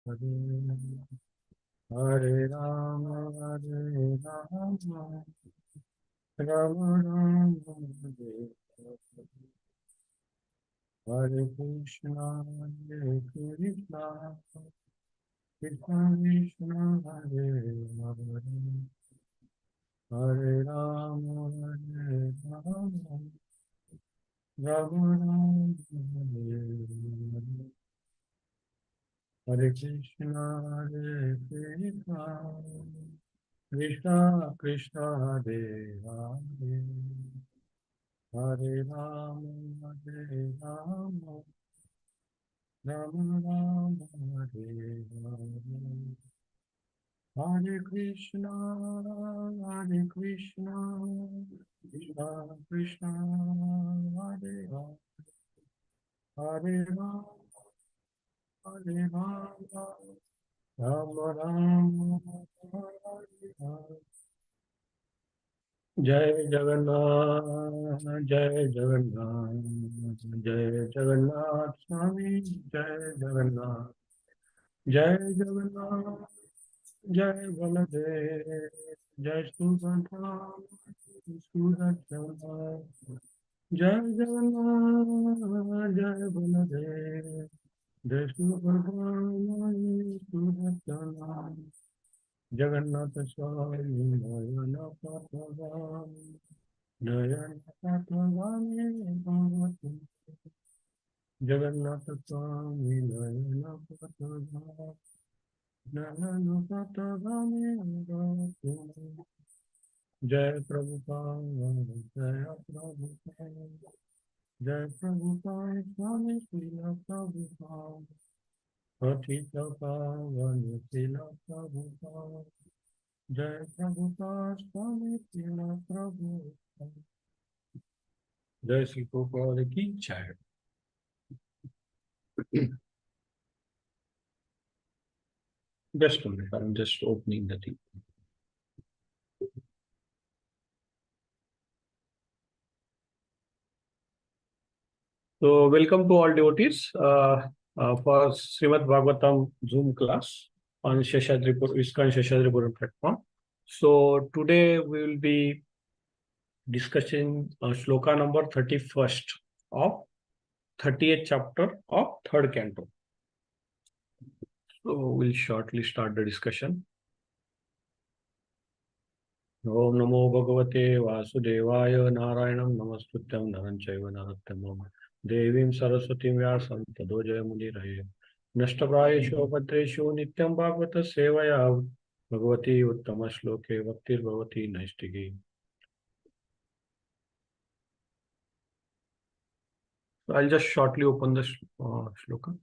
Hare Rama, Rama Rama, Hare Krishna, Hare Krishna, Krishna Krishna, Hare Hare, Hare Rama, Hare Rama, Rama Rama, Hare Krishna, Hare Krishna, Krishna Krishna, Hare Hare, Hare Rama, Hare Rama, Rama Rama, Hare Hare. Hare Krishna, Hare Krishna, Krishna Krishna, Hare Hare, Hare Rama, Hare Rama, Rama Rama, Hare Hare. जय जगन्नाथ, जय जगन्नाथ, जय जगन्नाथ स्वामी, जय जगन्नाथ, जय जगन्नाथ, जय बलदेव, जय सुभद्रा, सुरक्षा, जय जगन्नाथ, जय बलदेव, जय सुभद्रा, सुरक्षा, जगन्नाथ स्वामी नयन पथगामी, नयन पथगामी भगवती, जगन्नाथ स्वामी नयन पथगामी, नयन पथगामी भगवती। जय प्रभुपाद, जय प्रभुपाद, जय प्रभुपाद स्वामी श्रील प्रभुपाद, पतित पावन श्रील प्रभुपाद, जय प्रभुपाद स्वामी श्रील प्रभुपाद। जय श्री प्रभुपाद की जय। Just a minute, I'm just opening the thing. So, welcome to all devotees for Srimad Bhagavatam Zoom class on ISKCON Seshadripuram platform. So, today we will be discussing shloka number 31st of 30th chapter of 3rd canto. So, we'll shortly start the discussion. Om Namo Bhagavate Vasudevaya Narayanam Namastutyam Naranchaiva Narottamam Devim Saraswatim Vyasam Tado Jayamudiraye Nashtaprayeshu Bhadreshu Nityam Bhagavata Sevaya Bhagavati Uttama Shloke Bhaktir Bhavati Naistigi. So I'll just shortly open the shloka.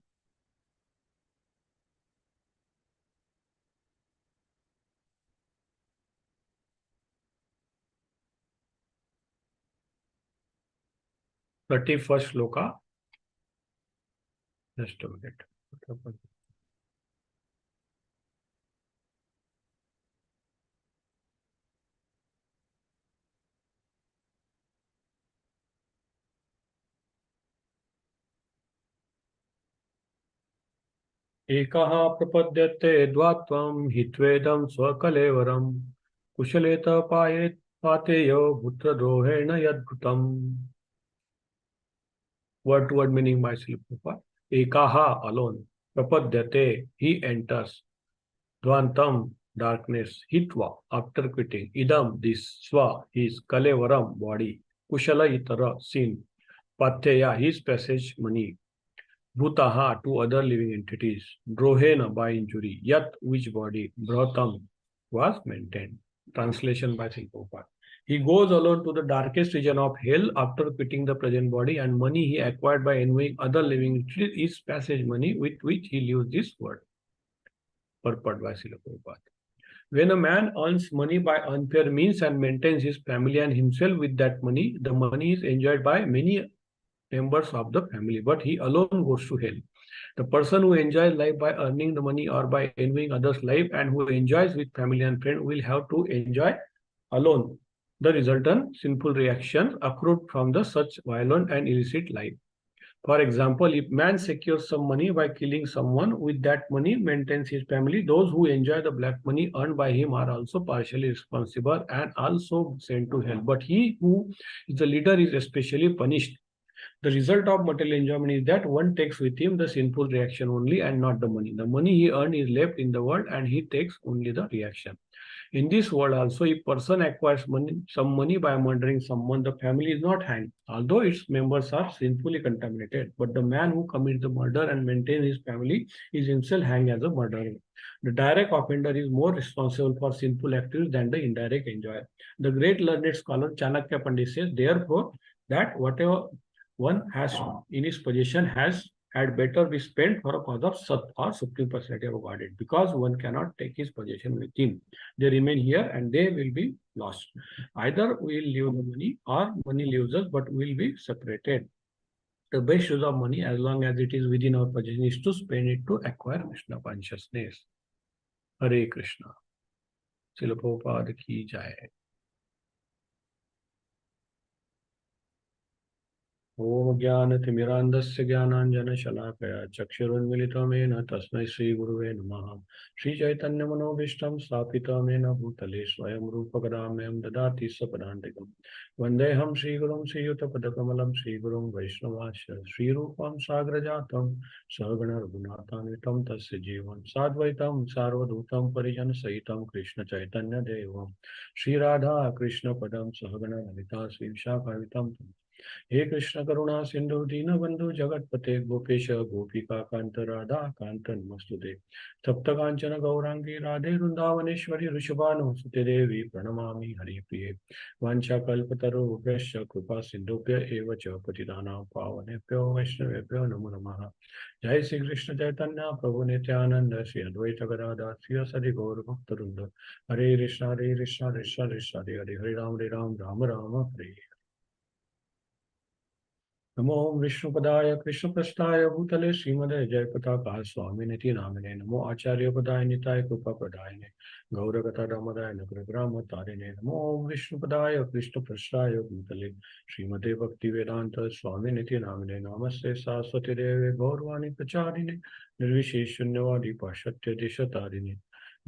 First shloka. Just a minute. एकः प्रपद्यते द्वात्वं हित्वेदं स्वकलेवरं कुशलेत पातेयो पुत्रद्रोहेण यद्भुतम्. Word to word meaning by Srila Prabhupada. Ekaha alone, prapadyate he enters, dvantam darkness, hitva after quitting, idam this, swa his kalevaram body, kushala itara sin, pathya his passage money, bhutaha to other living entities, drohena by injury, yat which body, bhratam was maintained. Translation by Srila Prabhupada. He goes alone to the darkest region of hell after quitting the present body, and money he acquired by envying other living entities is passage money with which he lives this world. Purport by Srila Prabhupada. When a man earns money by unfair means and maintains his family and himself with that money, the money is enjoyed by many members of the family, but he alone goes to hell. The person who enjoys life by earning the money or by envying others' life and who enjoys with family and friends will have to enjoy alone the resultant sinful reactions accrued from the such violent and illicit life. For example, if man secures some money by killing someone, with that money maintains his family, those who enjoy the black money earned by him are also partially responsible and also sent to hell. But he who is the leader is especially punished. The result of material enjoyment is that one takes with him the sinful reaction only and not the money. The money he earned is left in the world and he takes only the reaction. In this world also, if person acquires some money by murdering someone, the family is not hanged, although its members are sinfully contaminated. But the man who commits the murder and maintains his family is himself hanged as a murderer. The direct offender is more responsible for sinful activities than the indirect enjoyer. The great learned scholar Chanakya Pandit says, therefore, that whatever one has in his possession had better be spent for a cause of Sat or Supreme Personality of Godhead, because one cannot take his possession with him. They remain here and they will be lost. Either we will leave the money or money leaves us, but we will be separated. The best use of money, as long as it is within our possession, is to spend it to acquire Krishna consciousness. Hare Krishna. Srila Prabhupada ki jai. ओम ज्ञानतिमिरान्धस्य ज्ञानाञ्जनशलाकया चक्षुरुन्मिलितं येन तस्मै श्रीगुरुवे नमः। श्रीचैतन्यमनोभीष्टं स्थापितं येन भूतले स्वयं रूपकदाम्यं ददाति स्वपदान्तिकम्। वन्देऽहं श्रीगुरुं श्रीयुतपदकमलं श्रीगुरुं वैष्णवांश्च श्रीरूपं साग्रजातं सहगण रघुनाथान्वितं तस्य जीवं साद्वैतं सार्वभौतं परिजनसहितं कृष्णचैतन्यदेवं श्रीराधा कृष्णपदं सहगण ललिता श्रीविशाखान्वितं। हे कृष्ण करुणा सिंधु दीनबंधु जगतपते गोपेश गोपिका कांत राधा कांत नमस्तुते। सप्त कांचन गौरांगी राधे वृंदावनेश्वरी ऋषभानुसुते देवी प्रणमामि हरिप्रिये। वाञ्छाकल्पतरुभ्यश्च कृपा सिन्धुभ्य एव च पतितानां पावनेभ्यो वैष्णवेभ्यो नमो नमः। जय श्री कृष्ण चैतन्य प्रभु नित्यानंद श्री अद्वैत गदाधर श्री गौर भक्तवृंद। हरे कृष्ण कृष्ण कृष्ण हरे हरे, हरे राम राम राम हरे। नमो विष्णुपदाय कृष्णप्रस्थाय भूतले श्रीमदे जयपताका स्वामिनिति नामिने। नमो आचार्यपदाय निताय कृपाप्रदायिने गौरगतादामदाय नग्रग्रामतारिणे। नमो विष्णुपदाय कृष्णप्रस्थाय भूतले श्रीमदे भक्तिवेदांत स्वामिनिति नामिने। नमस्ते सरस्वती देवे गौरवाणी प्रचारिणे निर्विशेष शून्यवादी पाश्चात्य देशतारिणे।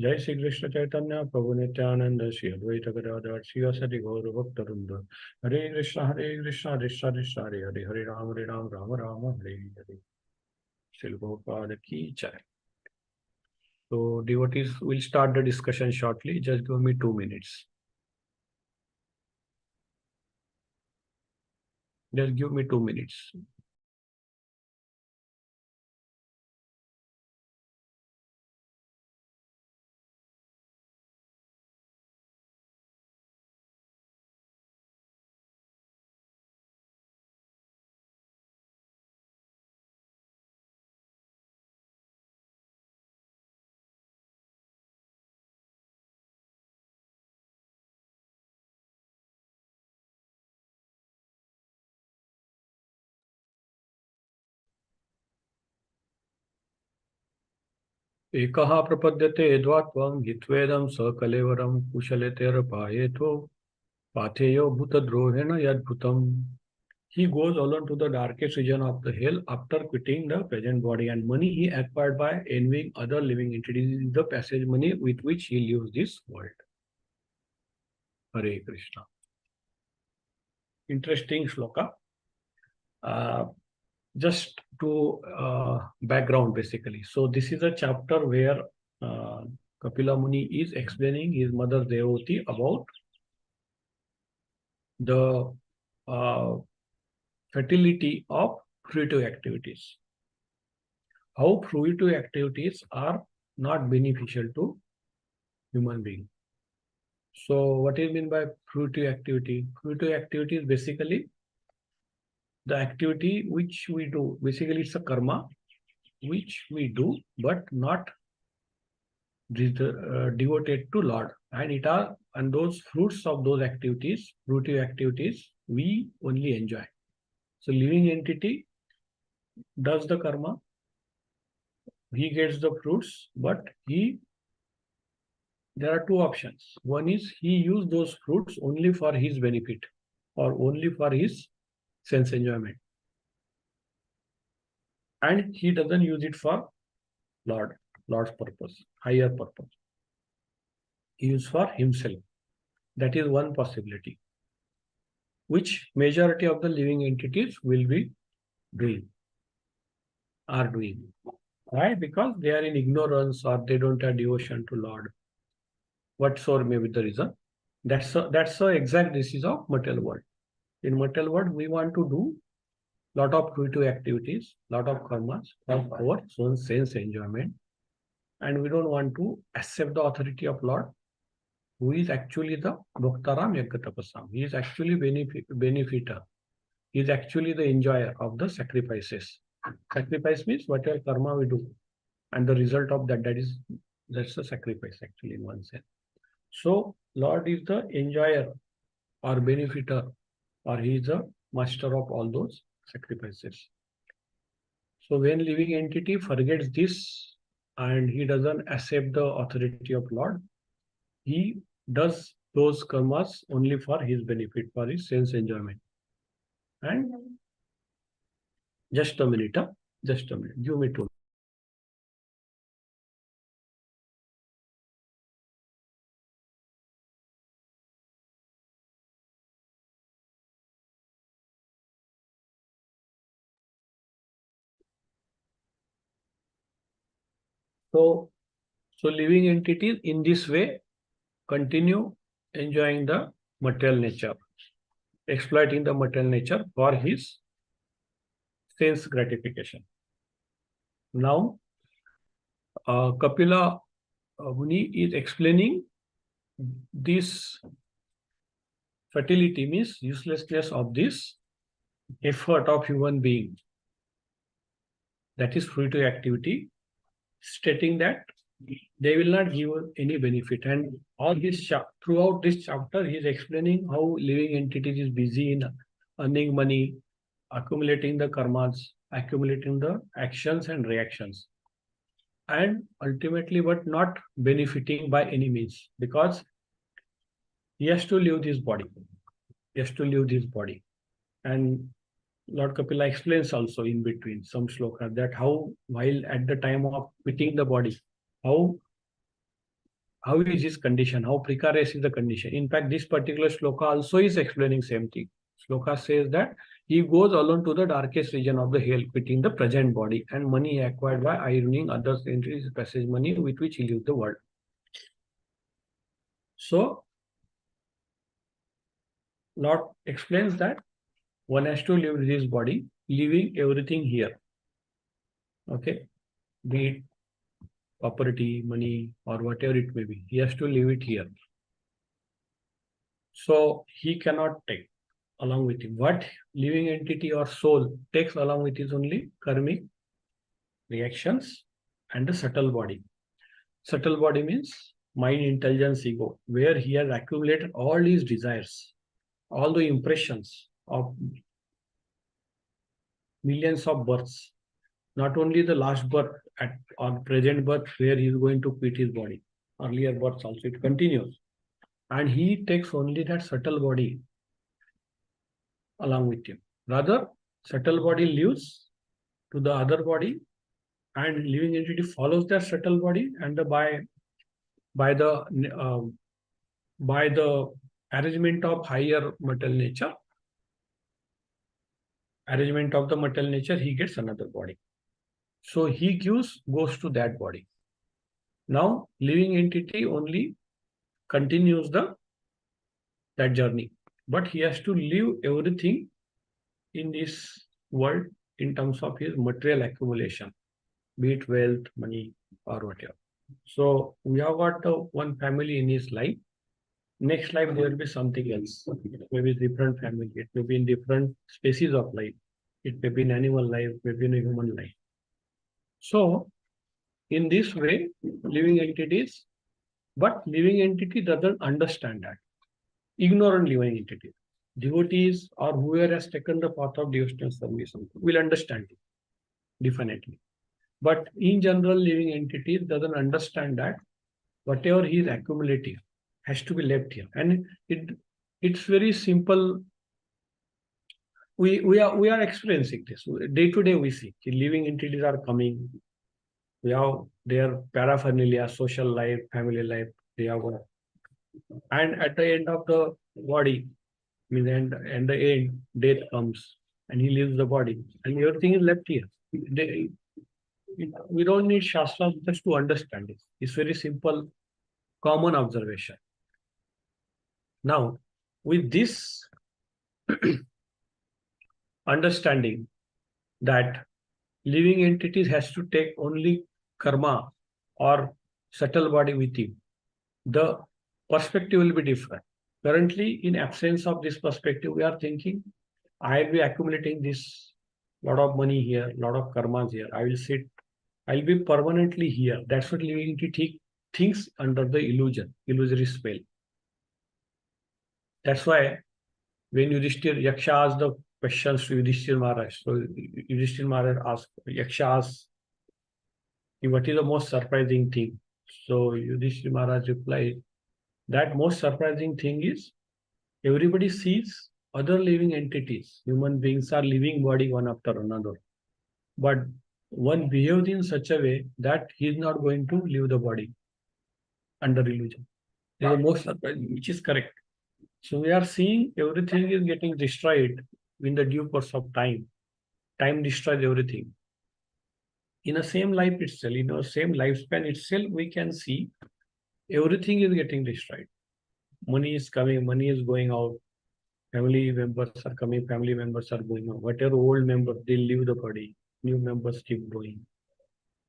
जय श्री कृष्ण चैतन्य प्रभु नित्यानंद श्री अद्वैत गदाधर श्रीवासदि गौर भक्तवृंद। हरे कृष्ण कृष्ण कृष्ण हरे हरे, हरे राम राम राम हरे हरे। श्री Prabhupada की जय। So devotees will start the discussion shortly. Just give me 2 minutes. Just give me 2 minutes. एकः प्रपद्यते यद्वात्वं हित्वेदं स कलेवरं कुशलतेरपायेतो पाथेयो भूतद्रोहेण यद्भूतम्। He goes alone to the darkest region of the hell after quitting the present body, and money he acquired by envying other living entities is the passage money with which he leaves this world. Hare Krishna. Interesting shloka. Just to background basically. So this is a chapter where Kapila Muni is explaining his mother Devoti about the fertility of fruitive activities. How fruitive activities are not beneficial to human being. So what is meant by fruitive activity? Fruitive activity is basically the activity which we do. Basically it's a karma which we do but not devoted to Lord. And those fruits of those activities, fruitive activities, we only enjoy. So living entity does the karma, he gets the fruits, but there are two options. One is he use those fruits only for his benefit or only for his sense enjoyment. and he doesn't use it for Lord's purpose, higher purpose. He uses for himself. That is one possibility, which majority of the living entities will be are doing. Right? Because they are in ignorance or they don't have devotion to Lord. Whatsoever may be the reason. That's the exact disease of material world. In material world, we want to do lot of fruitive activities, lot of karmas for our own sense enjoyment, and we don't want to accept the authority of Lord, who is actually the Bhaktaram Yagatapasam. He is actually benefiter. He is actually the enjoyer of the sacrifices. Sacrifice means whatever karma we do, and the result of that's the sacrifice actually in one sense. So Lord is the enjoyer or benefiter, or he is the master of all those sacrifices. So when living entity forgets this and he doesn't accept the authority of Lord, he does those karmas only for his benefit, for his sense enjoyment. And just a minute, give me 2 minutes. So living entities in this way continue enjoying the material nature, exploiting the material nature for his sense gratification. Now, Kapila Muni is explaining this fertility means uselessness of this effort of human being. That is fruitive activity, stating that they will not give any benefit. And all this throughout this chapter, he is explaining how living entities is busy in earning money, accumulating the karmas, accumulating the actions and reactions, and ultimately, but not benefiting by any means, because he has to leave this body. He has to leave this body. And Lord Kapila explains also in between some shlokas that how, while at the time of quitting the body, how is his condition, how precarious is the condition. In fact, this particular shloka also is explaining same thing. Shloka says that he goes alone to the darkest region of the hell, quitting the present body, and money acquired by ironing others into his passage money with which he leaves the world. So, Lord explains that one has to leave his body, leaving everything here. Okay, be it property, money, or whatever it may be. He has to leave it here. So he cannot take along with him. What living entity or soul takes along with his only karmic reactions and the subtle body. Subtle body means mind, intelligence, ego, where he has accumulated all his desires, all the impressions of millions of births, not only the last birth or present birth where he is going to quit his body, earlier births also, it continues. And he takes only that subtle body along with him. Rather, subtle body leaves to the other body, and living entity follows that subtle body, and by the arrangement of higher material nature, he gets another body. So he goes to that body. Now, living entity only continues that journey, but he has to leave everything in this world in terms of his material accumulation, be it wealth, money, or whatever. So we have got one family in his life. Next life there will be something else. It may be different family. It may be in different species of life. It may be in animal life, maybe in a human life. So in this way, living entities, but living entity doesn't understand that. Ignorant living entity. Devotees or whoever has taken the path of devotional service will understand it, definitely. But in general, living entities doesn't understand that whatever he is accumulating has to be left here. And it's very simple we are experiencing this day to day. We see living entities are coming. We have their paraphernalia, social life, family life. They have, and at the end of the body, means and the end, death comes, and he leaves the body, and everything is left here. They, we don't need shastra just to understand it. It's very simple, common observation. Now, with this understanding that living entities has to take only karma or subtle body with him, the perspective will be different. Currently, in absence of this perspective, we are thinking, I'll be accumulating this lot of money here, lot of karmas here. I will sit, I'll be permanently here. That's what living entity thinks under the illusion, illusory spell. That's why when Yaksha asked the questions to Yudhishthir Maharaj, so Yudhishthir Maharaj asked, Yaksha asked, what is the most surprising thing? So Yudhishthir Maharaj replied, that most surprising thing is everybody sees other living entities. Human beings are living body one after another. But one behaves in such a way that he is not going to leave the body under illusion. This is the most surprising, which is correct. So we are seeing everything is getting destroyed in the due course of time. Time destroys everything. In the same life itself, in the same lifespan itself, we can see everything is getting destroyed. Money is coming, money is going out. Family members are coming, family members are going out. Whatever old members, they leave the body. New members keep going.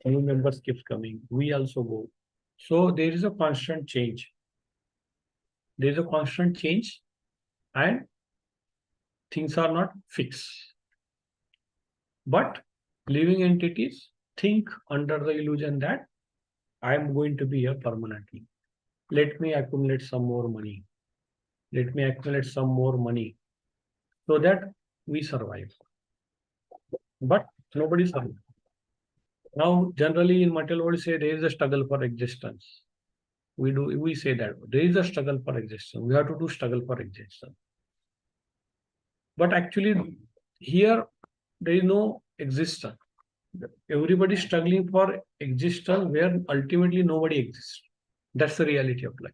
New members keeps coming. We also go. So there is a constant change. There is a constant change, and things are not fixed. But living entities think under the illusion that I am going to be here permanently. Let me accumulate some more money. Let me accumulate some more money so that we survive. But nobody survives. Now, generally in material world, say there is a struggle for existence. We say that there is a struggle for existence. We have to do struggle for existence. But actually, here there is no existence. Everybody is struggling for existence where ultimately nobody exists. That's the reality of life.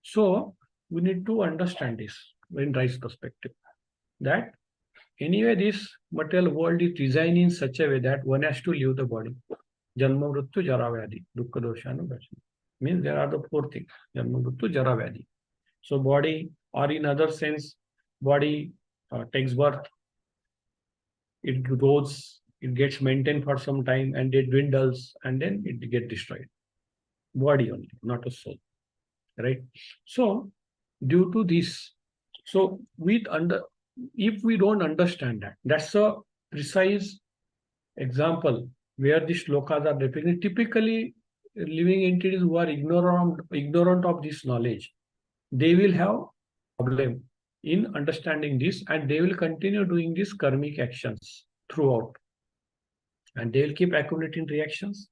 So we need to understand this in right perspective. That anyway, this material world is designed in such a way that one has to leave the body. Janma mrityu jara vyadhi dukkha doshanu dashana. Means there are the four things. Janma mrityu jara vyadhi. So body, or in other sense, body takes birth, it grows, it gets maintained for some time, and it dwindles, and then it gets destroyed. Body only, not a soul. Right? So due to this, so if we don't understand that, that's a precise example where the shlokas are depicted. Typically, living entities who are ignorant of this knowledge, they will have problem in understanding this, and they will continue doing these karmic actions throughout, and they will keep accumulating reactions.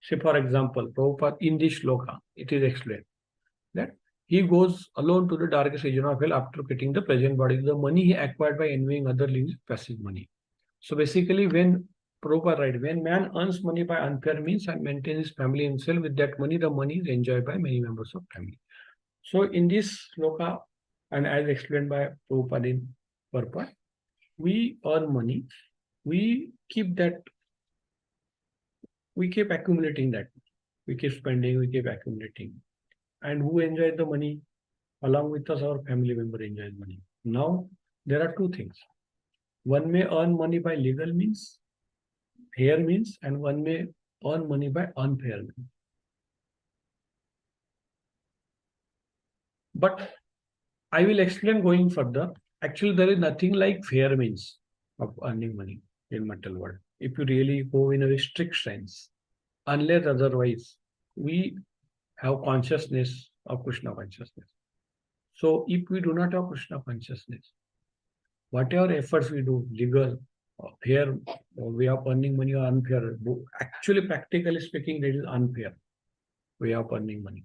Say, for example, Prabhupada in this shloka, it is explained that he goes alone to the darkest region of hell after getting the present body. The money he acquired by envying other living passive money. So basically, when Prabhupada writes, when man earns money by unfair means and maintains his family himself with that money, the money is enjoyed by many members of family. So in this shloka, and as explained by Prabhupada in purport, we earn money, we keep accumulating that. We keep spending, we keep accumulating. And who enjoys the money? Along with us, our family member enjoys money. Now, there are two things. One may earn money by legal means, fair means, and one may earn money by unfair means. But I will explain going further. Actually, there is nothing like fair means of earning money in material world. If you really go in a strict sense, unless otherwise, we have consciousness of Krishna consciousness. So if we do not have Krishna consciousness, whatever efforts we do, legal, fair, way of earning money or unfair, actually practically speaking, that is unfair way of earning money.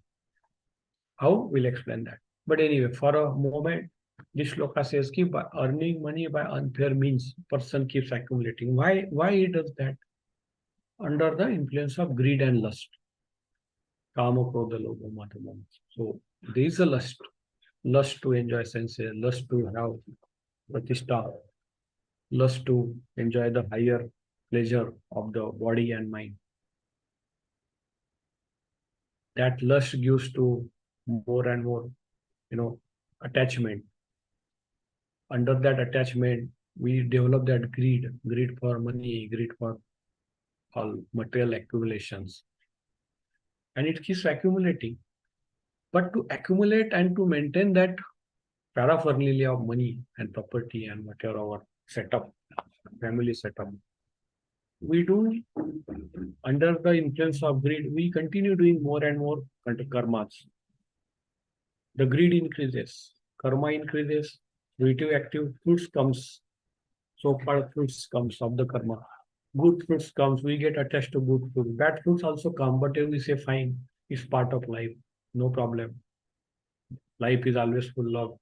How? We'll explain that. But anyway, for a moment, This shloka says ki by earning money by unfair means, person keeps accumulating. Why he does that? Under the influence of greed and lust. Kama, krodha, lobha, mata, mama. So there is a lust to enjoy senses, lust to have pratishtha, lust to enjoy the higher pleasure of the body and mind. That lust gives to more and more, attachment. Under that attachment, we develop that greed for money, greed for all material accumulations. And it keeps accumulating. But to accumulate and to maintain that paraphernalia of money and property and whatever our setup, family setup, we do, under the influence of greed, we continue doing more and more karmas. The greed increases, karma increases, fruitive active fruits comes, so-called fruits comes of the karma. Good fruits comes, we get attached to good fruits. Bad fruits also come, but then we say, fine, it's part of life, no problem. Life is always full of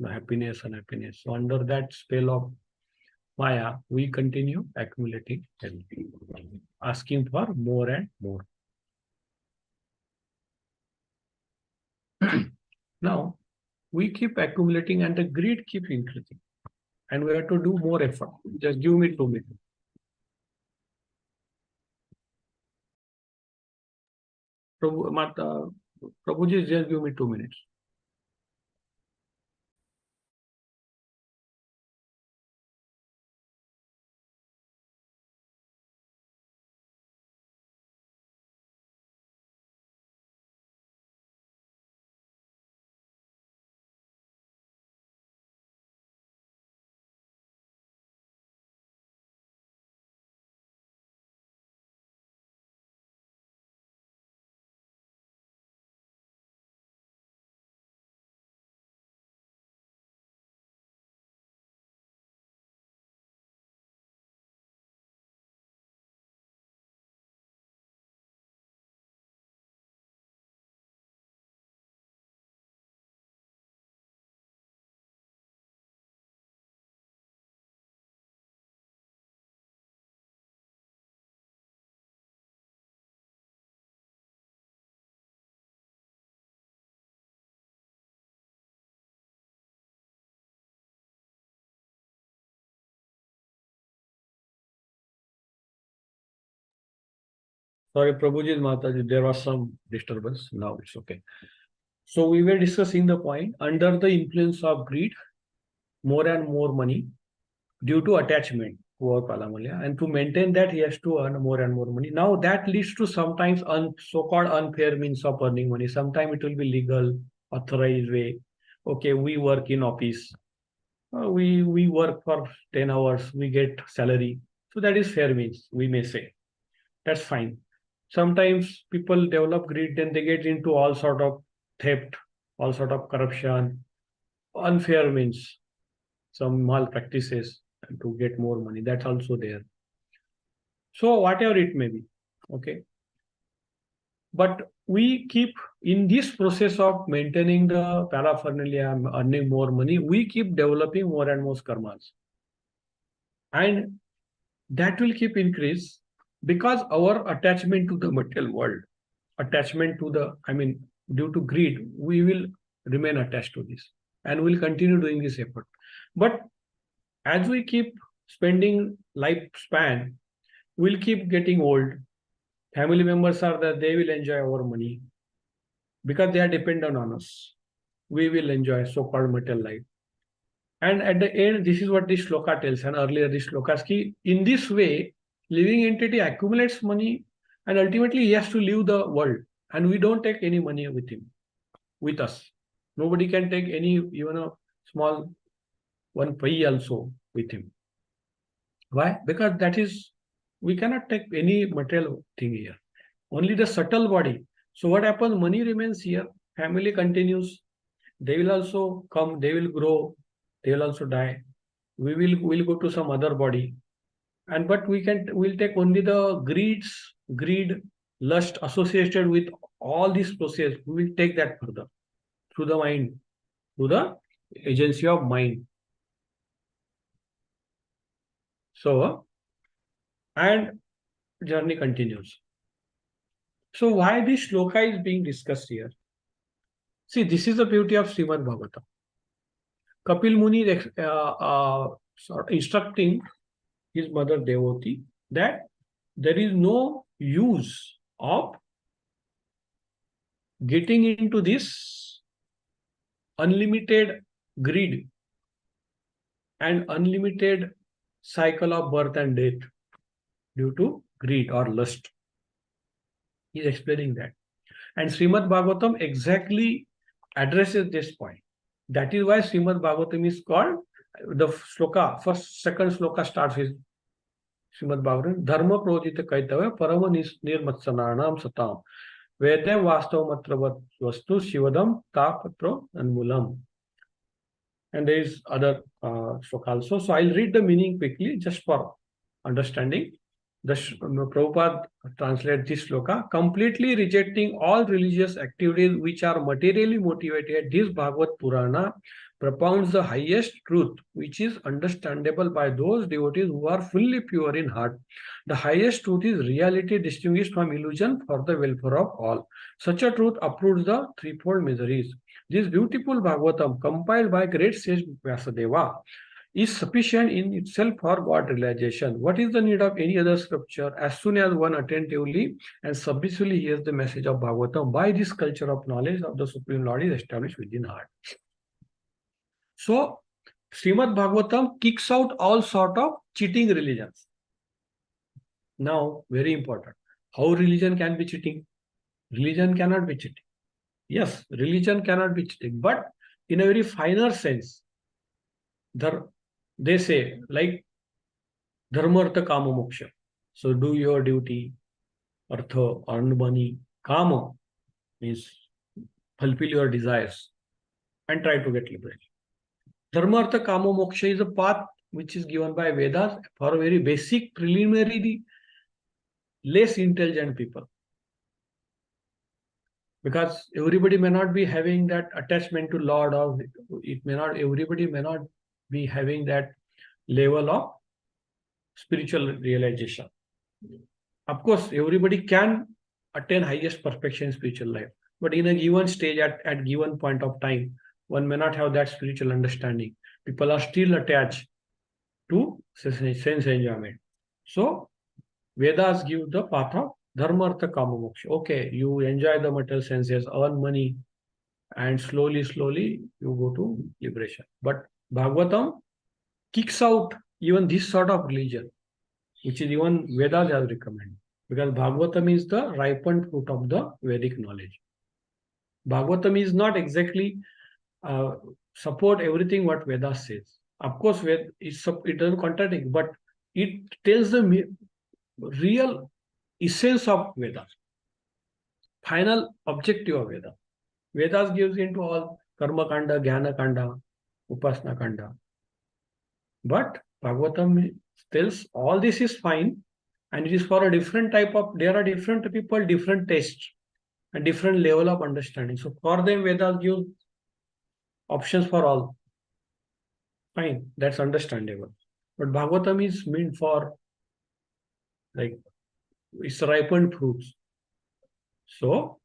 happiness and happiness. So under that spell of Maya, we continue accumulating and asking for more and more. Now, we keep accumulating and the greed keeps increasing. And we have to do more effort. Just give me 2 minutes. Prabhuji, just give me 2 minutes. Sorry, Prabhuji, Mataji, there was some disturbance. Now it's okay. So we were discussing the point under the influence of greed, more and more money due to attachment to our Kalamalya. And to maintain that, he has to earn more and more money. Now that leads to sometimes so-called unfair means of earning money. Sometimes it will be legal, authorized way. Okay, we work in office. We work for 10 hours, we get salary. So that is fair means, we may say. That's fine. Sometimes people develop greed, then they get into all sort of theft, all sort of corruption, unfair means some malpractices to get more money. That's also there. So whatever it may be, okay. But we keep in this process of maintaining the paraphernalia, earning more money, we keep developing more and more karmas. And that will keep increase because our attachment to the material world, attachment to the, due to greed, we will remain attached to this and we'll continue doing this effort. But as we keep spending lifespan, we'll keep getting old. Family members are that they will enjoy our money because they are dependent on us. We will enjoy so-called material life. And at the end, this is what this shloka tells, and earlier this shlokas ki, in this way, living entity accumulates money and ultimately he has to leave the world. And we don't take any money with him, with us. Nobody can take any, even a small one pai also with him. Why? Because that is, we cannot take any material thing here. Only the subtle body. So what happens? Money remains here. Family continues. They will also come. They will grow. They will also die. We'll go to some other body. And but we'll take only the greed, lust associated with all this process. We will take that further through the mind, through the agency of mind. So, and journey continues. So why this shloka is being discussed here? See, this is the beauty of Srimad Bhagavatam. Kapil Muni is instructing his mother Devoti that there is no use of getting into this unlimited greed and unlimited cycle of birth and death due to greed or lust. He is explaining that. And Srimad Bhagavatam exactly addresses this point. That is why Srimad Bhagavatam is called the shloka. Second shloka starts with Srimad Bhagavatam. Dharma prodita kaitava parama nirmatsananam satam. Vedam vastav matravat vastu shivadam tapatro anmulam. And there is other shloka also. So I'll read the meaning quickly just for understanding. The Prabhupada translates this shloka, completely rejecting all religious activities which are materially motivated. This Bhagavad Purana propounds the highest truth, which is understandable by those devotees who are fully pure in heart. The highest truth is reality distinguished from illusion for the welfare of all. Such a truth uproots the threefold miseries. This beautiful Bhagavatam, compiled by great sage Vyasadeva, is sufficient in itself for God realization. What is the need of any other scripture? As soon as one attentively and submissively hears the message of Bhagavatam, by this culture of knowledge of the Supreme Lord is established within heart. So, Srimad Bhagavatam kicks out all sort of cheating religions. Now, very important. How religion can be cheating? Religion cannot be cheating. Yes, religion cannot be cheating, but in a very finer sense. They say like dharma, artha, kama, moksha. So do your duty, artha, earn money, kama means fulfill your desires and try to get liberation. Dharma, artha, kama, moksha is a path which is given by Vedas for very basic, preliminary, less intelligent people. Because everybody may not be having that attachment to Lord, or everybody may not be having that level of spiritual realization. Of course, everybody can attain highest perfection in spiritual life, but in a given stage, at given point of time, one may not have that spiritual understanding. People are still attached to sense enjoyment. So, Vedas give the path of dharma, artha, kama, moksha. Okay, you enjoy the material senses, earn money, and slowly you go to liberation. But Bhagavatam kicks out even this sort of religion, which is even Vedas has recommended. Because Bhagavatam is the ripened fruit of the Vedic knowledge. Bhagavatam is not exactly support everything what Vedas says. Of course, it doesn't contradict, but it tells the real essence of Vedas, final objective of Vedas. Vedas gives into all karma kanda, jnana kanda, upasana kanda. But Bhagavatam tells all this is fine, and it is for a different type of, there are different people, different tastes, and different level of understanding. So for them, Vedas give options for all. Fine, that's understandable. But Bhagavatam is meant for, like, it's ripened fruits. So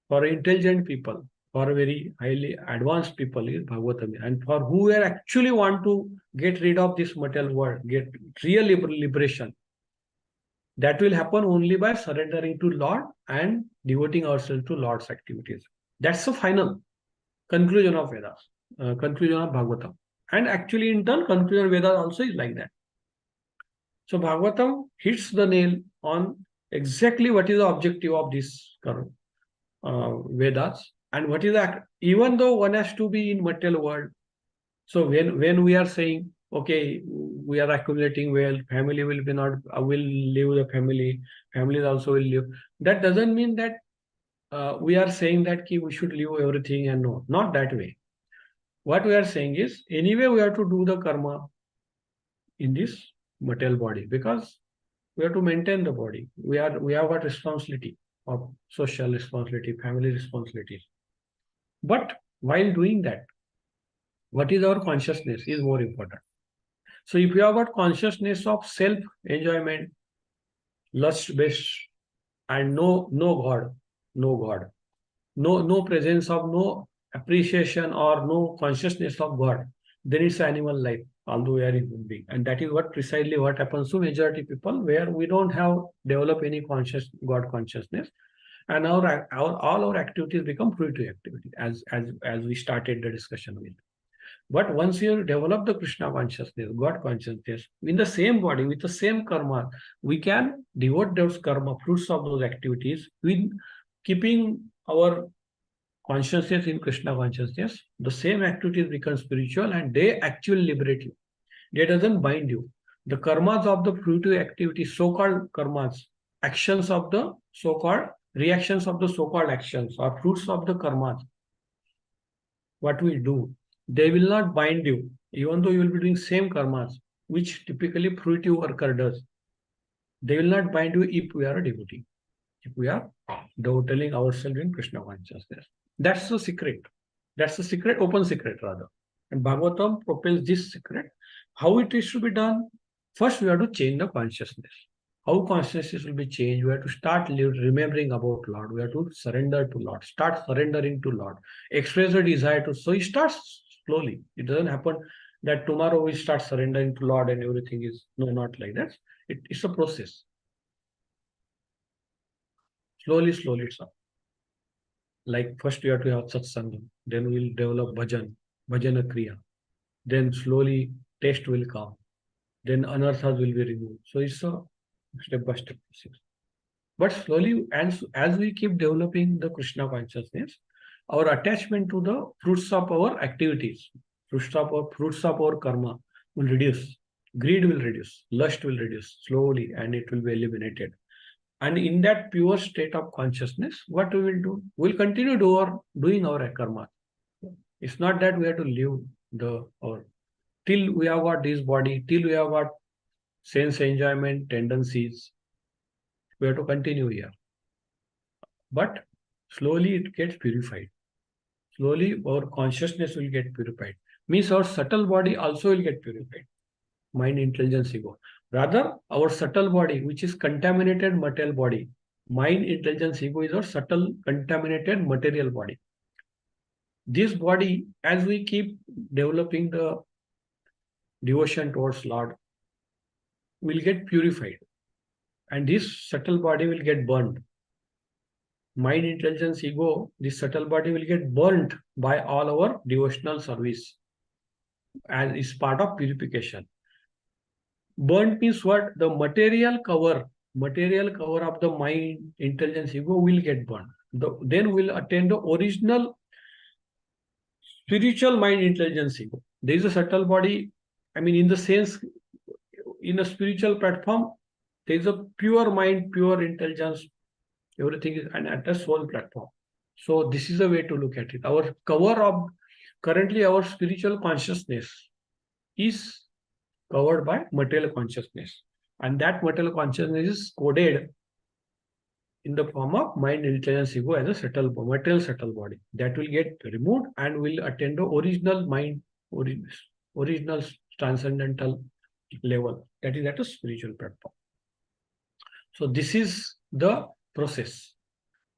for intelligent people, for very highly advanced people is Bhagavatam. And for who actually want to get rid of this material world, get real liberation, that will happen only by surrendering to Lord and devoting ourselves to Lord's activities. That's the final conclusion of Vedas, conclusion of Bhagavatam. And actually in turn, conclusion of Vedas also is like that. So Bhagavatam hits the nail on exactly what is the objective of this Vedas, and what is that. Even though one has to be in material world, so when we are saying, okay, we are accumulating wealth, family will be not will live the family, families also will live. That doesn't mean that we are saying that we should leave everything, and no, not that way. What we are saying is, anyway, we have to do the karma in this material body, because we have to maintain the body. We have got responsibility of social responsibility, family responsibilities. But while doing that, What is our consciousness is more important. So if you have got consciousness of self-enjoyment, lust-based, and no God, no God, no presence of no appreciation or no consciousness of God, then it's animal life, although we are human being. And that is what precisely what happens to majority people, where we don't have develop any conscious God consciousness, and our all our activities become fruitive activity, as we started the discussion with. But once you develop the Krishna consciousness, God consciousness, in the same body, with the same karma, we can devote those karma, fruits of those activities, with keeping our consciousness in Krishna consciousness. The same activities become spiritual and they actually liberate you. They doesn't bind you. The karmas of the fruitive activities, so-called karmas, actions of the so-called reactions of the so-called actions or fruits of the karmas, what we do, they will not bind you, even though you will be doing same karmas, which typically fruitive worker does. They will not bind you if we are a devotee, if we are telling ourselves in Krishna consciousness. That's the secret. That's the secret, open secret rather. And Bhagavatam propels this secret. How it is to be done? First, we have to change the consciousness. How consciousness will be changed? We have to start remembering about Lord. We have to surrender to Lord. Start surrendering to Lord. Express a desire to. So it starts slowly. It doesn't happen that tomorrow we start surrendering to Lord and everything is not like that. It's a process. Slowly, it's up. Like first we have to have satsanga, then we'll develop bhajana kriya. Then slowly taste will come. Then anarthas will be removed. So it's a step-by-step process. But slowly, as we keep developing the Krishna consciousness, our attachment to the fruits of our activities, fruits of our karma will reduce. Greed will reduce. Lust will reduce slowly, and it will be eliminated. And in that pure state of consciousness, what we will do? We'll continue doing our karma. It's not that we have to leave our till we have got this body, till we have got sense enjoyment tendencies, we have to continue here. But slowly it gets purified. Slowly our consciousness will get purified. Means our subtle body also will get purified. Mind, intelligence, ego. Rather, our subtle body, which is contaminated material body, mind, intelligence, ego is our subtle contaminated material body. This body, as we keep developing the devotion towards Lord, will get purified. And this subtle body will get burned. Mind, intelligence, ego, this subtle body will get burnt by all our devotional service as is part of purification. Burnt means what? The material cover of the mind, intelligence, ego will get burned. Then we'll attain the original spiritual mind, intelligence, ego. There is a subtle body. I mean, in the sense, in a spiritual platform, there is a pure mind, pure intelligence. Everything is and at the soul platform. So this is a way to look at it. Our cover of currently our spiritual consciousness is covered by material consciousness. And that material consciousness is coded in the form of mind, intelligence, ego as a material subtle body. That will get removed and will attain the original mind, original transcendental level. That is at a spiritual platform. So this is the process.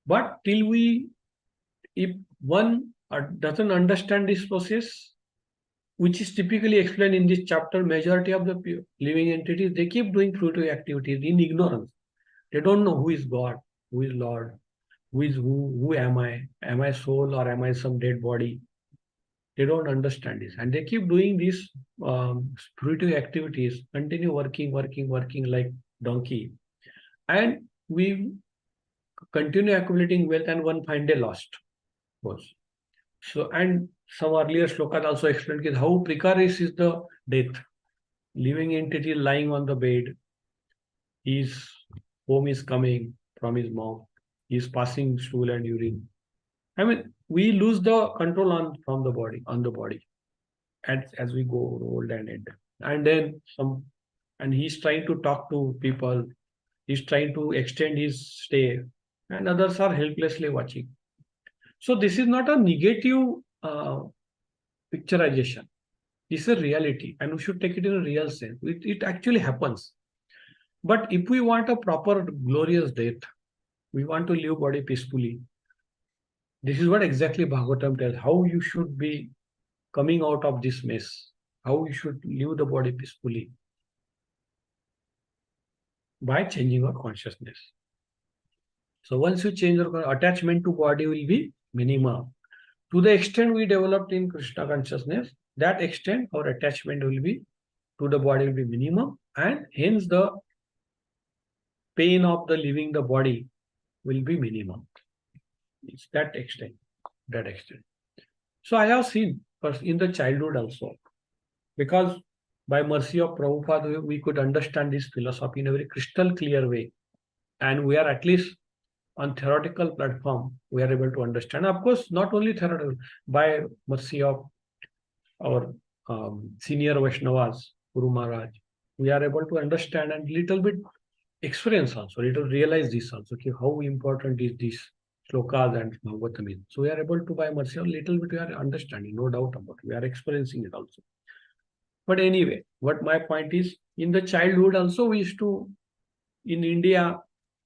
But if one doesn't understand this process, which is typically explained in this chapter, majority of the living entities, they keep doing fruitive activities in ignorance. They don't know who is God, who is Lord, who am I? Am I soul or am I some dead body? They don't understand this. And they keep doing these fruitive activities, continue working like donkey. And we continue accumulating wealth and one fine day lost. So, and some earlier slokas also explained how precarious is the death. Living entity lying on the bed, his home is coming from his mouth, he is passing stool and urine. I mean, we lose the control on the body as we go old and end. And then and he's trying to talk to people, he's trying to extend his stay, and others are helplessly watching. So this is not a negative picturization. This is a reality, and we should take it in a real sense. It actually happens. But if we want a proper glorious death, we want to live body peacefully. This is what exactly Bhagavatam tells, how you should be coming out of this mess, how you should live the body peacefully by changing our consciousness. So once you change your attachment to body will be minimum. To the extent we developed in Krishna consciousness, that extent our attachment will be to the body will be minimum, and hence the pain of the leaving the body will be minimum. It's that extent, that extent. So I have seen in the childhood also, because by mercy of Prabhupada, we could understand this philosophy in a very crystal clear way. And we are at least on theoretical platform, we are able to understand. Of course, not only theoretical, by mercy of our senior Vaishnavas, Guru Maharaj, we are able to understand and little bit experience also, little realize this also, okay, how important is this shlokas and Bhagavatam is. So we are able to, by mercy of little bit, we are understanding, no doubt about it. We are experiencing it also. But anyway, what my point is, in the childhood also we used to, in India,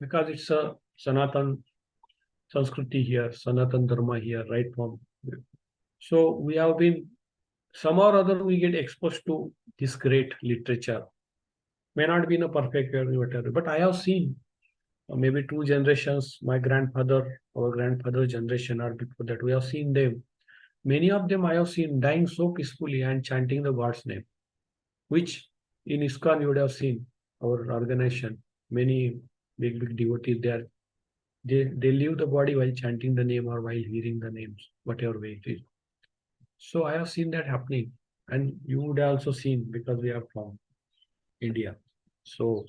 because it's a Sanatan Sanskriti here, Sanatan Dharma here, right from. So we have been, somehow or other we get exposed to this great literature. May not be in a perfect way, whatever, but I have seen maybe two generations, my grandfather, our grandfather generation, or before that, we have seen them. Many of them I have seen dying so peacefully and chanting the God's name, which in ISKCON you would have seen our organization, many big devotees there. They leave the body while chanting the name or while hearing the names, whatever way it is. So I have seen that happening, and you would have also seen, because we are from India. So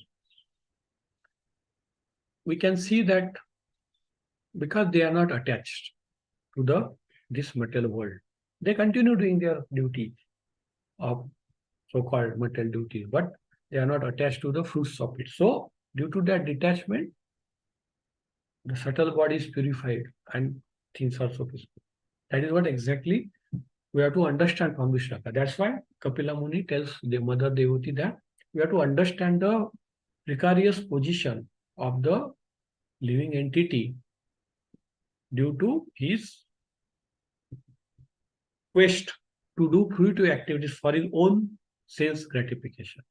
we can see that because they are not attached to this material world, they continue doing their duty of so-called material duty, but they are not attached to the fruits of it. So due to that detachment, the subtle body is purified and things are so peaceful. That is what exactly we have to understand from this shloka. That's why Kapila Muni tells the Mother Devotee that we have to understand the precarious position of the living entity due to his quest to do fruitive activities for his own sense gratification.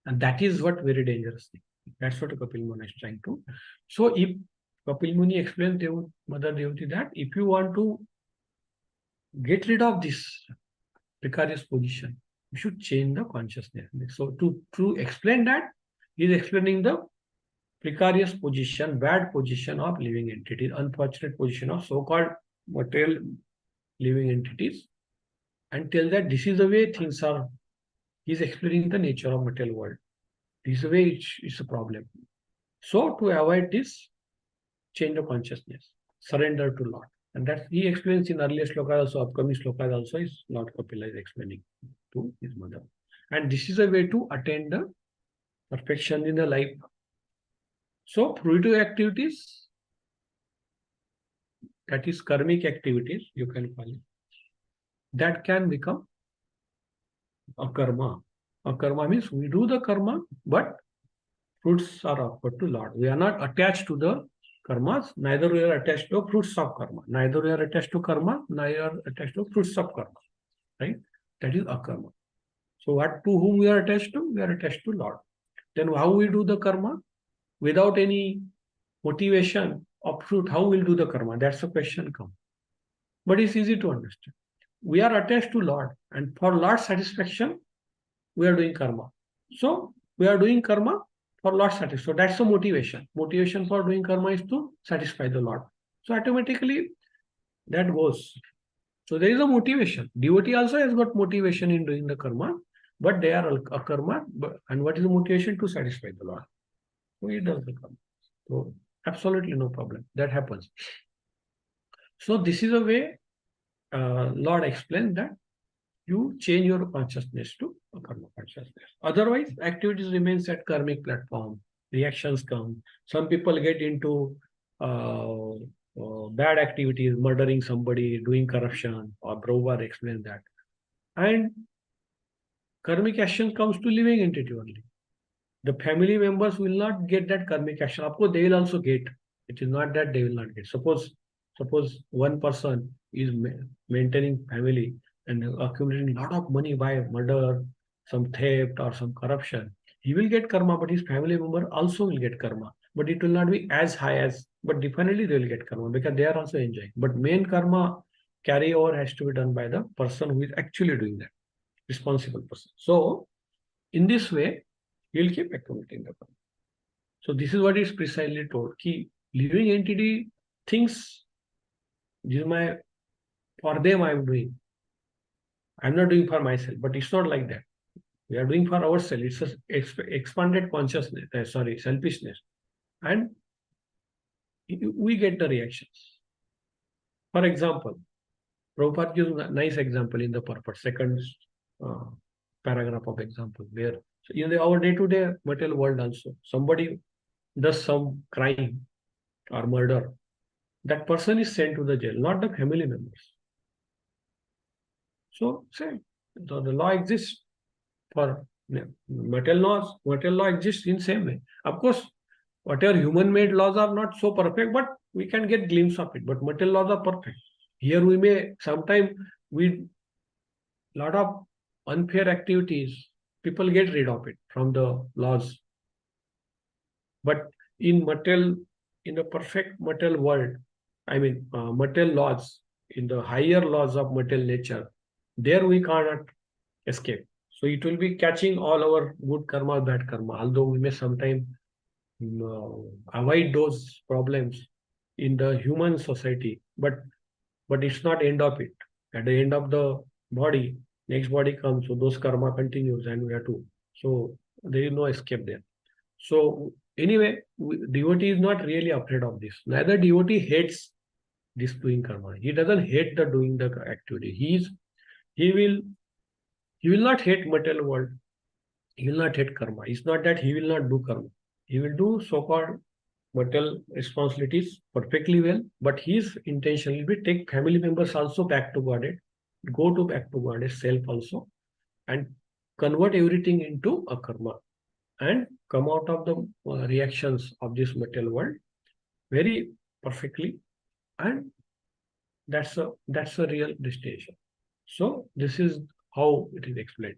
And that is what very dangerous thing. That's what Kapil Muni is trying to. So if Kapil Muni explains Mother Devotee that if you want to get rid of this precarious position, you should change the consciousness. So to explain that, he is explaining the precarious position, bad position of living entities, unfortunate position of so-called material living entities, and tell that this is the way things are. He is explaining the nature of material world. This is the way it's a problem. So to avoid this, change the consciousness, surrender to Lord. And that he explains in earlier slokas also, upcoming slokas also, is Lord Kapila is explaining to his mother. And this is a way to attain the perfection in the life. So fruitive activities, that is karmic activities, you can call it, that can become a karma. A karma means we do the karma, but fruits are offered to Lord. We are not attached to the karmas, neither we are attached to fruits of karma. Neither we are attached to karma, neither are attached to fruits of karma. Right? That is akarma. So what to whom we are attached to? We are attached to Lord. Then how we do the karma? Without any motivation of fruit, how we'll do the karma? That's the question come. But it's easy to understand. We are attached to Lord, and for Lord's satisfaction, we are doing karma. So we are doing karma for Lord's satisfaction. So that's the motivation. Motivation for doing karma is to satisfy the Lord. So automatically that goes. So there is a motivation. Devotee also has got motivation in doing the karma, but they are a karma. And what is the motivation? To satisfy the Lord. So he does the karma. So absolutely no problem. That happens. So this is a way Lord explained that you change your consciousness to a karma consciousness. Otherwise, activities remains at karmic platform. Reactions come. Some people get into bad activities, murdering somebody, doing corruption, or Prabhupada explained that. And karmic action comes to living entity only. The family members will not get that karmic action. Of course, they will also get. It is not that they will not get. Suppose one person is maintaining family and accumulating a lot of money by murder, some theft or some corruption. He will get karma, but his family member also will get karma. But it will not be as high as, but definitely they will get karma because they are also enjoying. But main karma carryover has to be done by the person who is actually doing that, responsible person. So in this way, you'll keep accumulating the karma. So this is what is precisely told. Ki living entity thinks this is my, for them I am doing. I'm not doing for myself, but it's not like that. We are doing for ourselves. It's a expanded consciousness, selfishness. And we get the reactions. For example, Prabhupada gives a nice example in the purpose, second paragraph of example, where so in our day-to-day material world also, somebody does some crime or murder, that person is sent to the jail, not the family members. So, say, the law exists for material laws. Material law exists in same way. Of course, whatever human-made laws are not so perfect, but we can get glimpse of it. But material laws are perfect. Here we may sometimes with lot of unfair activities, people get rid of it from the laws. But in material, in the perfect material world, material laws, in the higher laws of material nature, there we cannot escape. So it will be catching all our good karma, bad karma, although we may sometimes avoid those problems in the human society, but it's not end of it. At the end of the body, next body comes, so those karma continues and we have to. So there is no escape there. So anyway, devotee is not really afraid of this. Neither devotee hates this doing karma. He doesn't hate the doing the activity. He will not hate material world. He will not hate karma. It's not that he will not do karma. He will do so-called material responsibilities perfectly well, but his intention will be take family members also back to Godhead, go to back to Godhead self also, and convert everything into a karma and come out of the reactions of this material world very perfectly, and that's a real destination. So this is how it is explained.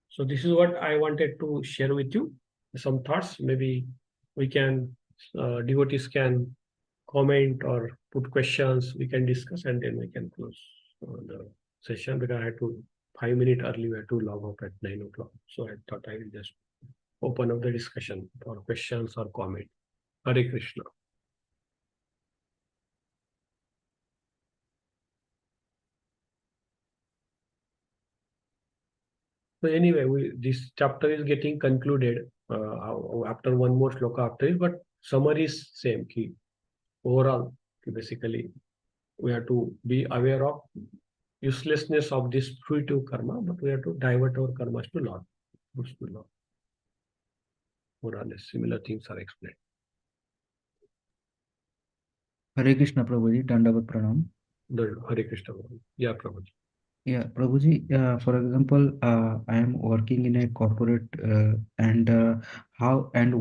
So this is what I wanted to share with you. Some thoughts. Maybe we can devotees can comment or put questions. We can discuss and then we can close the session because I had to 5 minutes early. We had to log off at 9 o'clock. So I thought I will just open up the discussion for questions or comment. Hare Krishna. So anyway, this chapter is getting concluded after one more shloka after it, but summary is same. Key overall, basically, we have to be aware of uselessness of this fruitive karma, but we have to divert our karmas to Lord. Goods to Lord. More or less similar things are explained. Hare Krishna Prabhuji, Dandavat Pranam. Hare Krishna. Yeah, Prabhuji. Yeah, Prabhuji, for example, I am working in a corporate and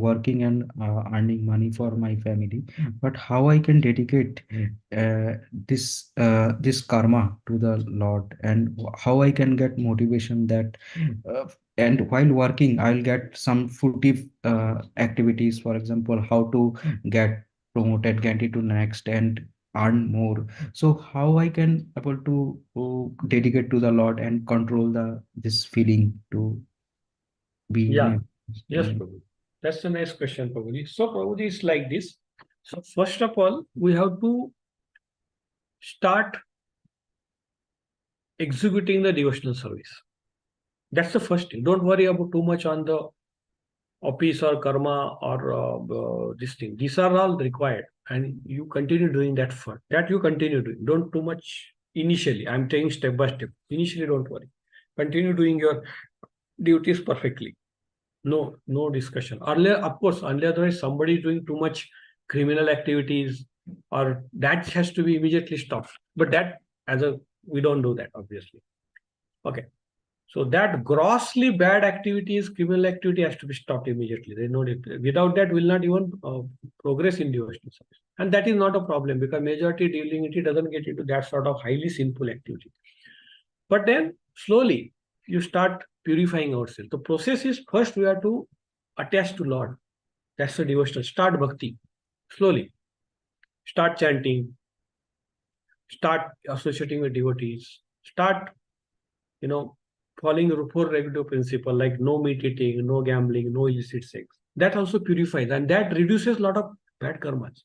working and earning money for my family. But how I can dedicate this karma to the Lord, and how I can get motivation that and while working, I'll get some footive activities. For example, how to get promoted, get into next, and earn more. So how I can able to dedicate to the Lord and control this feeling to be in Yeah. a Yes, Prabhuji. That's a nice question, Prabhuji. So, Prabhuji is like this. So, first of all, we have to start executing the devotional service. That's the first thing. Don't worry about too much on the office or karma or this thing. These are all required, and you continue doing that first. That you continue doing. Don't too much initially. I'm taking step by step. Initially, don't worry. Continue doing your duties perfectly. No discussion. Earlier, of course, otherwise somebody is doing too much criminal activities, or that has to be immediately stopped. But that we don't do that, obviously. Okay. So that grossly bad activities, criminal activity has to be stopped immediately. They know it. Without that, will not even progress in devotional service. And that is not a problem because majority divinity doesn't get into that sort of highly sinful activity. But then slowly you start purifying ourselves. The process is first we have to attach to Lord. That's the devotional. Start bhakti. Slowly. Start chanting. Start associating with devotees. Start, following the four regular principle like no meat eating, no gambling, no illicit sex. That also purifies and that reduces a lot of bad karmas.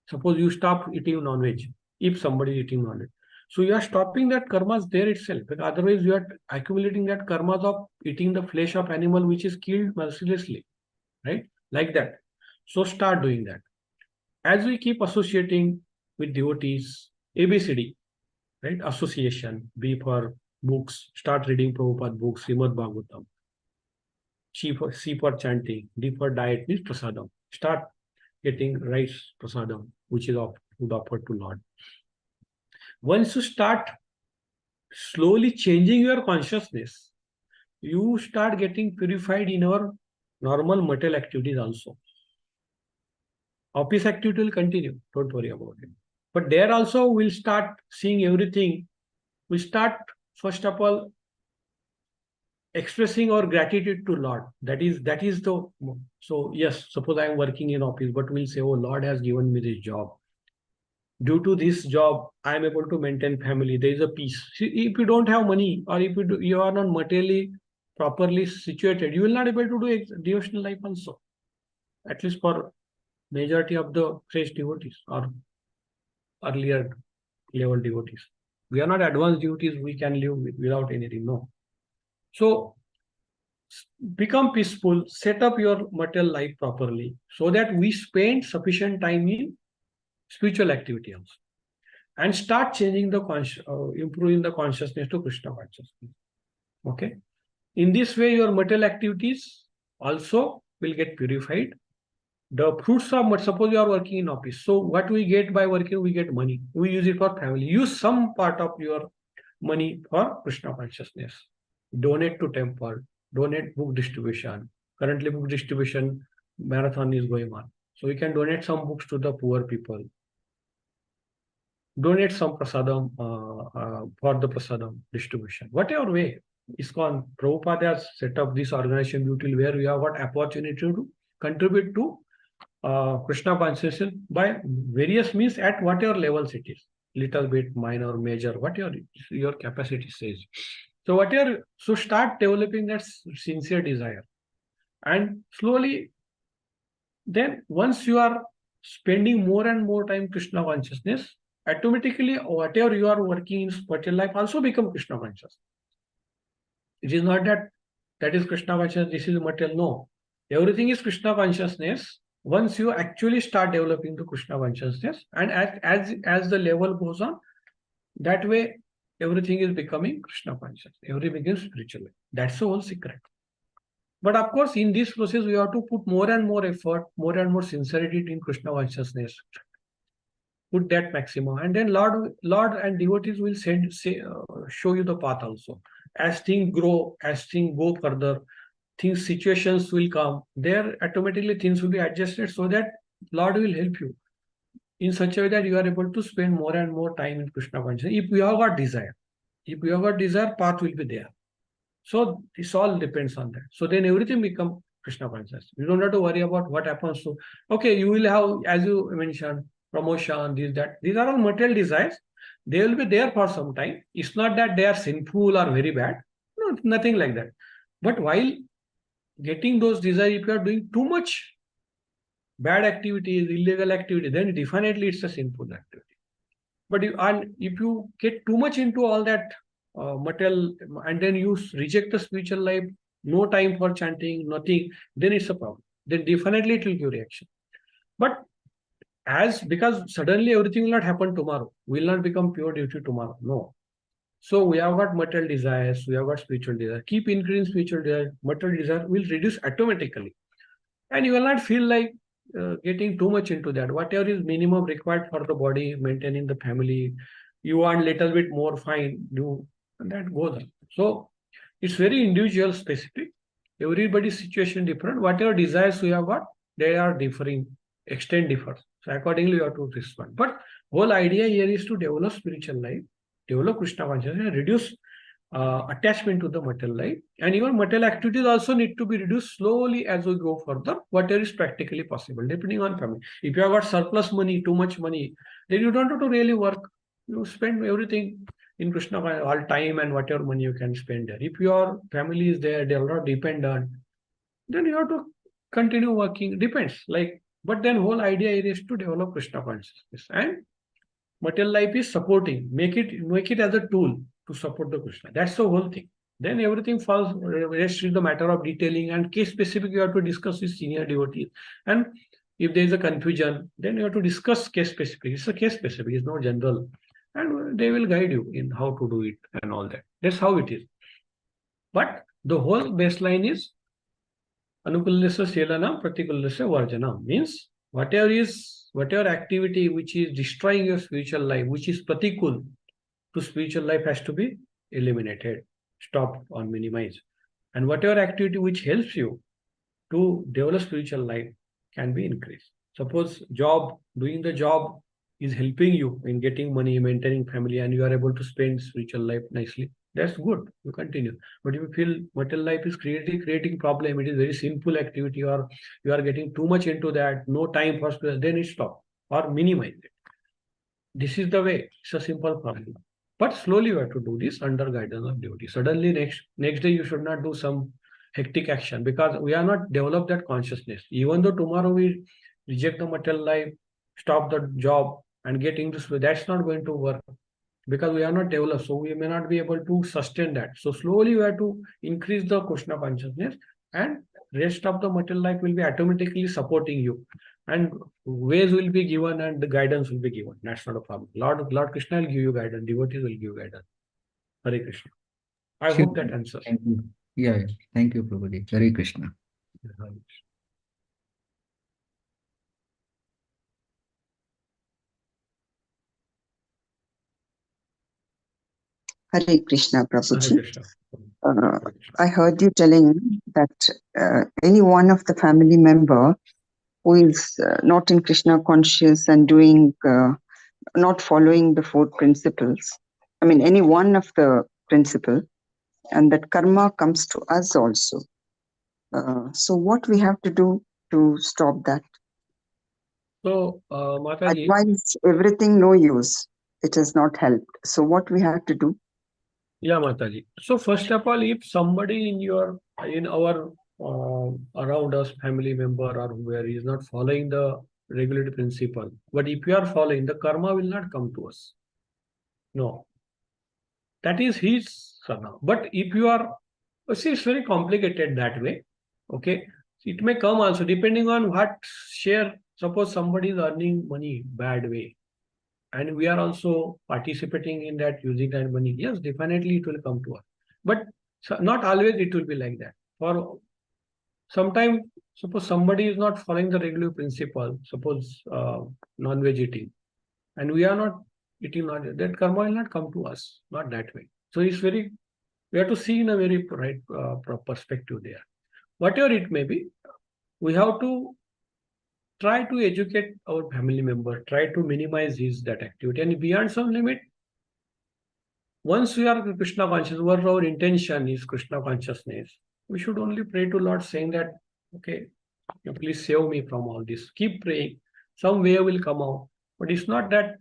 Suppose you stop eating non-veg, if somebody is eating non-veg. So you are stopping that karmas there itself. Because otherwise you are accumulating that karmas of eating the flesh of animal which is killed mercilessly. Right? Like that. So start doing that. As we keep associating with devotees, ABCD, right? Association, B for books, start reading Prabhupada books, Srimad Bhagavatam. C for chanting, D for diet means prasadam. Start getting rice prasadam, which is food offered to Lord. Once you start slowly changing your consciousness, you start getting purified in your normal material activities also. Office activity will continue, don't worry about it. But there also we'll start seeing everything. We start, first of all, expressing our gratitude to Lord. That is the, so yes, suppose I am working in office, but we'll say, oh, Lord has given me this job. Due to this job, I am able to maintain family. There is a peace. See, if you don't have money or if you are not materially properly situated, you will not be able to do devotional life also. At least for majority of the fresh devotees or earlier level devotees. We are not advanced devotees, we can live without anything, no. So become peaceful, set up your material life properly so that we spend sufficient time in spiritual activity also. And start changing the improving the consciousness to Krishna consciousness. Okay. In this way, your material activities also will get purified. The fruits of, suppose you are working in office. So what we get by working, we get money. We use it for family. Use some part of your money for Krishna consciousness. Donate to temple. Donate book distribution. Currently book distribution marathon is going on. So we can donate some books to the poor people. Donate some prasadam for the prasadam distribution. Whatever way, ISKCON, Prabhupada has set up this organization beautifully where we have got opportunity to contribute to Krishna consciousness by various means at whatever levels it is. Little bit, minor, major, whatever your capacity says. So start developing that sincere desire. And slowly, then once you are spending more and more time Krishna consciousness, automatically whatever you are working in spiritual life also become Krishna conscious. It is not that is Krishna consciousness, this is material. No. Everything is Krishna consciousness once you actually start developing the Krishna consciousness. And as the level goes on, that way everything is becoming Krishna conscious. Everything is spiritual. That's the whole secret. But of course, in this process, we have to put more and more effort, more and more sincerity in Krishna consciousness. Put that maximum, and then Lord and devotees will show you the path also. As things grow, as things go further, situations will come. There automatically things will be adjusted so that Lord will help you in such a way that you are able to spend more and more time in Krishna consciousness. If you have got desire, path will be there. So this all depends on that. So then everything becomes Krishna consciousness. You don't have to worry about what happens to. Okay, you will have, as you mentioned, promotion, this, that. These are all material desires. They will be there for some time. It's not that they are sinful or very bad. No, nothing like that. But while getting those desires, if you are doing too much bad activities, illegal activity, then definitely it's a sinful activity. But if you get too much into all that material and then you reject the spiritual life, no time for chanting, nothing, then it's a problem. Then definitely it will give reaction. But because suddenly everything will not happen tomorrow, will not become pure duty tomorrow. No. So we have got material desires, we have got spiritual desire. Keep increasing spiritual desire, material desire will reduce automatically. And you will not feel like getting too much into that. Whatever is minimum required for the body, maintaining the family, you want little bit more, fine, do, and that goes on. So It's very individual specific. Everybody's situation different. Whatever desires we have got, they are differing, extent differs. So accordingly, you have to respond. But whole idea here is to develop spiritual life, develop Krishna consciousness, and reduce attachment to the material life. And even material activities also need to be reduced slowly as we go further, whatever is practically possible, depending on family. If you have got surplus money, too much money, then you don't have to really work. You spend everything in Krishna all time and whatever money you can spend there. If your family is there, they are not dependent, then you have to continue working. Depends. But then whole idea is to develop Krishna consciousness, and material life is supporting. Make it as a tool to support the Krishna. That's the whole thing. Then everything falls. Rest is the matter of detailing and case specific. You have to discuss with senior devotees. And if there is a confusion, then you have to discuss case specific. It's a case specific. It's not general, and they will guide you in how to do it and all that. That's how it is. But the whole baseline is anukulasya selanam pratikulasya varjanam, means whatever activity which is destroying your spiritual life, which is pratikul to spiritual life, has to be eliminated, stopped, or minimized. And whatever activity which helps you to develop spiritual life can be increased. Suppose doing the job is helping you in getting money, maintaining family, and you are able to spend spiritual life nicely. That's good. You continue. But if you feel material life is creating problem, it is very simple activity, or you are getting too much into that, no time for spiritual, then it stop or minimize it. This is the way. It's a simple problem. But slowly you have to do this under guidance of devotee. Suddenly next day you should not do some hectic action, because we are not developed that consciousness. Even though tomorrow we reject the material life, stop the job and get into spirit, that's not going to work, because we are not developed. So we may not be able to sustain that. So slowly you have to increase the Krishna consciousness, and rest of the material life will be automatically supporting you. And ways will be given and the guidance will be given. That's not a problem. Lord Krishna will give you guidance. Devotees will give you guidance. Hare Krishna. I Sure. hope that answers. Thank you. Yeah. Thank you, Prabhuji. Hare Krishna. Hare Krishna, Hare Prabhuji. Krishna. I heard you telling that any one of the family member who is not in Krishna conscious and doing, not following the four principles, I mean, any one of the principle, and that karma comes to us also. So what we have to do to stop that? So, Mataji, Advice, everything, no use. It has not helped. So what we have to do? yeah, Mataji. So first of all, if somebody in our around us, family member or whoever is not following the regulatory principle, but if you are following, the karma will not come to us. No, that is his sarna. But if you are, see, it's very complicated that way. Okay, it may come also depending on what share. Suppose somebody is earning money bad way, and we are also participating in that, using that money. Yes, definitely it will come to us. But not always it will be like that. For sometime, suppose somebody is not following the regular principle, suppose non-veg eating, and we are not eating, not that karma will not come to us, not that way. So we have to see in a very right perspective there. Whatever it may be, we have to try to educate our family member, try to minimize that activity, and beyond some limit, once we are Krishna conscious, what our intention is Krishna consciousness, we should only pray to Lord saying that, okay, please save me from all this. Keep praying. Some way will come out. But it's not that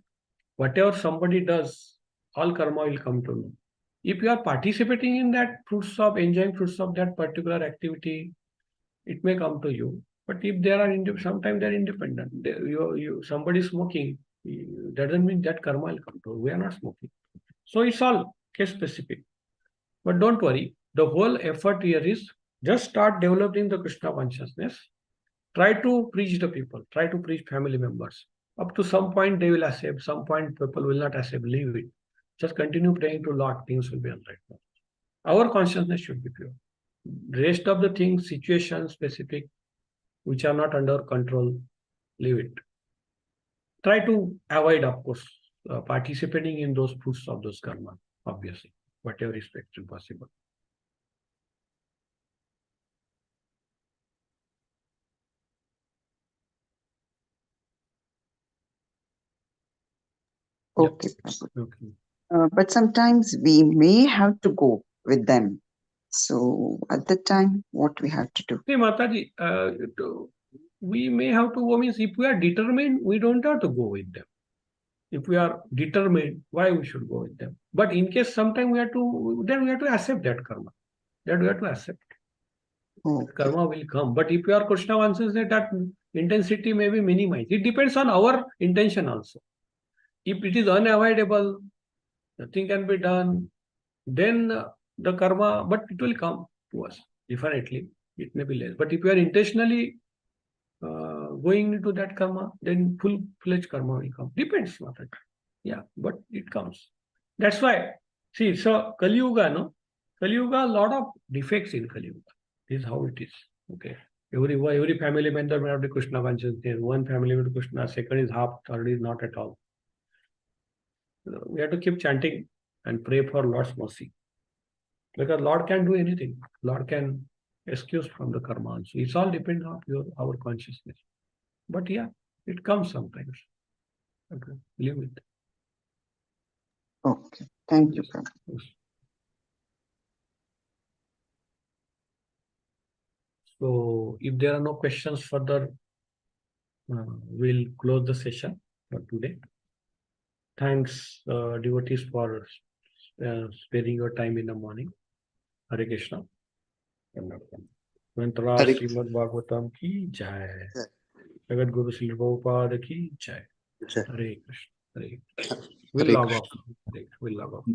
whatever somebody does, all karma will come to me. If you are participating in that enjoying fruits of that particular activity, it may come to you. But if there are sometimes they're independent. Somebody smoking, doesn't mean that karma will come to. We are not smoking. So it's all case specific. But don't worry. The whole effort here is just start developing the Krishna consciousness. Try to preach the people. Try to preach family members. Up to some point they will accept. Some point people will not accept. Leave it. Just continue praying to Lord. Things will be all right. Our consciousness should be pure. Rest of the things, situation specific, which are not under control, leave it. Try to avoid, of course, participating in those fruits of those karma, obviously, whatever is actually possible. Yeah. Okay, Prabhu. Okay. But sometimes we may have to go with them. So at that time, what we have to do? See, Mataji, we may have to go, means if we are determined, we don't have to go with them. If we are determined, why we should go with them? But in case sometime we have to, then we have to accept that karma. That we have to accept. Okay. Karma will come. But if your Krishna answers that intensity may be minimized. It depends on our intention also. If it is unavoidable, nothing can be done, then the karma, but it will come to us. Definitely, it may be less. But if you are intentionally going into that karma, then full-fledged karma will come. Depends, Mataji. Yeah, but it comes. That's why, see, so Kali Yuga, no? Kali Yuga, a lot of defects in Kali Yuga. This is how it is. Okay. Every family member may have the Krishna consciousness. One family with Krishna, second is half, third is not at all. We have to keep chanting and pray for Lord's mercy. Because Lord can do anything. Lord can excuse from the karma. So it's all depends on our consciousness. But yeah, it comes sometimes. Okay, live with. Okay. Thank you, Prabhu. Yes. So if there are no questions further, we'll close the session for today. Thanks, devotees, for sparing your time in the morning. Hare Krishna. Mantra Hare Srimad Bhagavatam ki jai. Jagat Guru Sri Prabhupada ki jai. Jai. Hare Krishna. Hare Krishna. We'll Hare log Krishna. off. We'll log off.